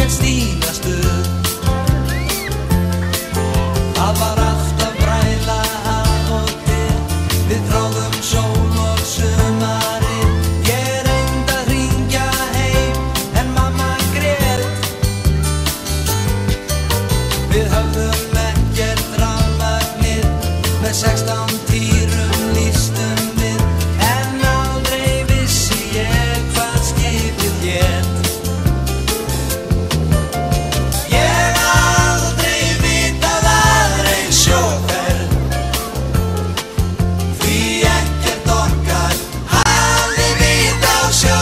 með Stína stuð. Það var alltaf bræla af og til, við þráðum sól og sumarið. Ég reyndi að hringja heim en mamma grét. Við höfðum ekkert rafmagnið, með 16 týrum lýstum við, en aldrei vissi ég hvað skipið hét. Ég aldrei vitað aðra eins sjóferð, því ekkert okkar hafði vit á sjó.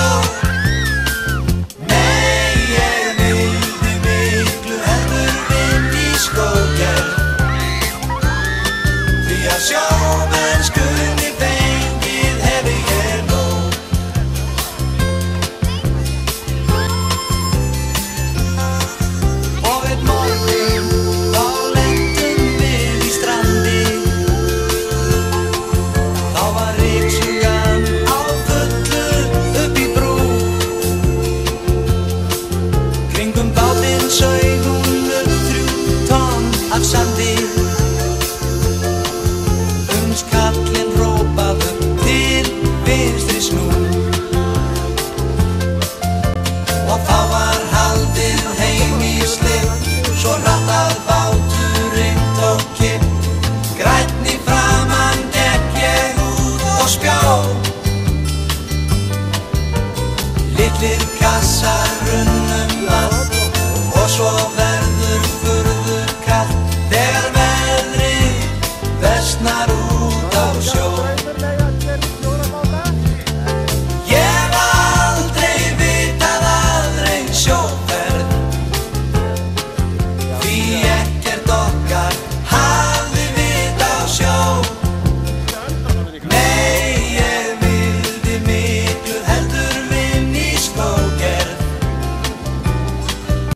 Nei, ég vildi miklu heldur vinna í skógerð, því að sjómennskunni fengið hefi ég nóg. Og einn morgun þá lentum við í strandi. Þá var ryksugan á fullu upp í brú. Kringum bátinn saug hún upp 3 tonn af sandi. Kallinn hrópaðum til vinstri snú, og þá var haldið heim í slipp, svo hratt að báturinn tók kipp. Grænn í framan gekk ég út og spjó, litlir kassar runnu